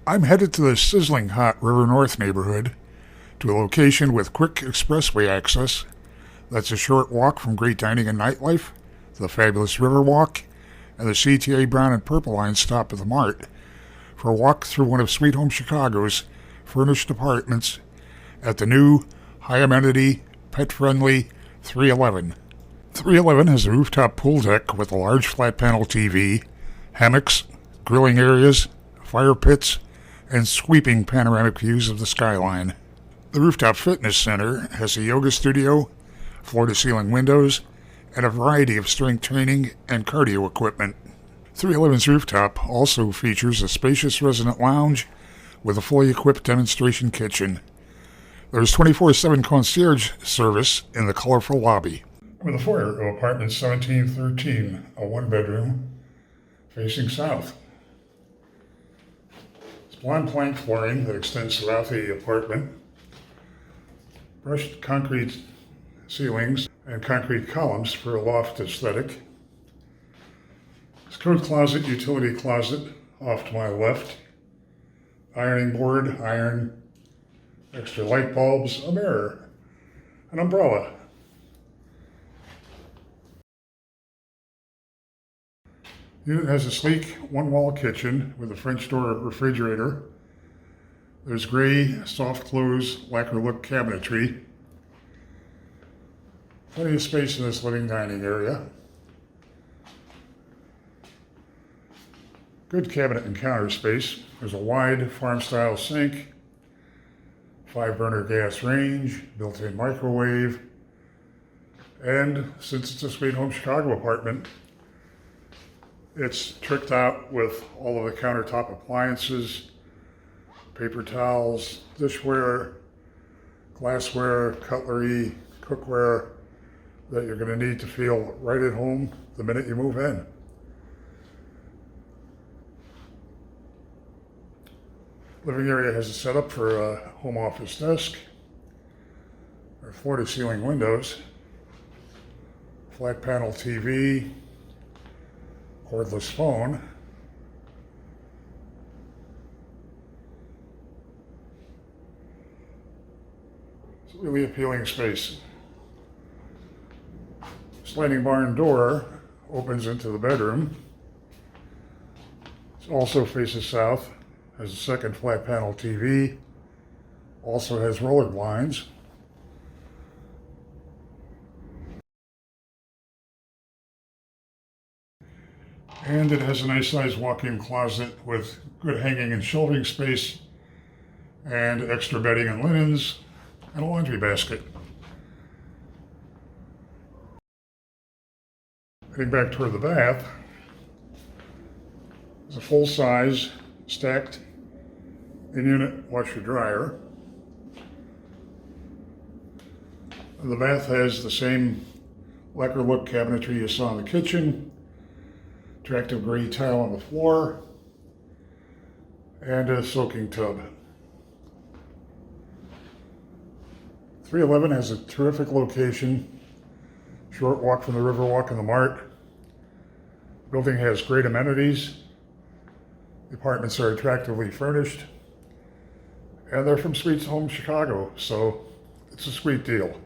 I'm headed to the sizzling hot River North neighborhood, to a location with quick expressway access that's a short walk from great dining and nightlife, the fabulous Riverwalk, and the CTA Brown and Purple Line stop at theMART for a walk through one of Sweet Home Chicago's furnished apartments at the new, high-amenity, pet-friendly 3Eleven. 3Eleven has a rooftop pool deck with a large flat-panel TV, hammocks, grilling areas, fire pits, and sweeping panoramic views of the skyline. The rooftop fitness center has a yoga studio, floor-to-ceiling windows, and a variety of strength training and cardio equipment. 311's rooftop also features a spacious resident lounge with a fully equipped demonstration kitchen. There's 24/7 concierge service in the colorful lobby. With a foyer of apartment 1713, a one-bedroom facing south. It's blonde plank flooring that extends throughout the apartment, brushed concrete ceilings and concrete columns for a loft aesthetic. It's coat closet, utility closet off to my left, ironing board, iron, extra light bulbs, a mirror, an umbrella. The unit has a sleek one-wall kitchen with a French door refrigerator. There's gray, soft close, lacquer look cabinetry. Plenty of space in this living dining area. Good cabinet and counter space. There's a wide farm-style sink, 5-burner gas range, built-in microwave, and since it's a Sweet Home Chicago apartment, it's tricked out with all of the countertop appliances, paper towels, dishware, glassware, cutlery, cookware that you're going to need to feel right at home the minute you move in. Living area has a setup for a home office desk, or floor-to-ceiling windows, flat panel TV, cordless phone, it's a really appealing space. Sliding barn door opens into the bedroom. It also faces south, has a second flat panel TV, also has roller blinds. And it has a nice sized walk-in closet with good hanging and shelving space and extra bedding and linens and a laundry basket. Heading back toward the bath, there's a full-size stacked in-unit washer-dryer. The bath has the same lacquer look cabinetry you saw in the kitchen, attractive gray tile on the floor, and a soaking tub. 311 has a terrific location, short walk from the Riverwalk and theMART. The building has great amenities. The apartments are attractively furnished, and they're from Sweet Home Chicago, so it's a sweet deal.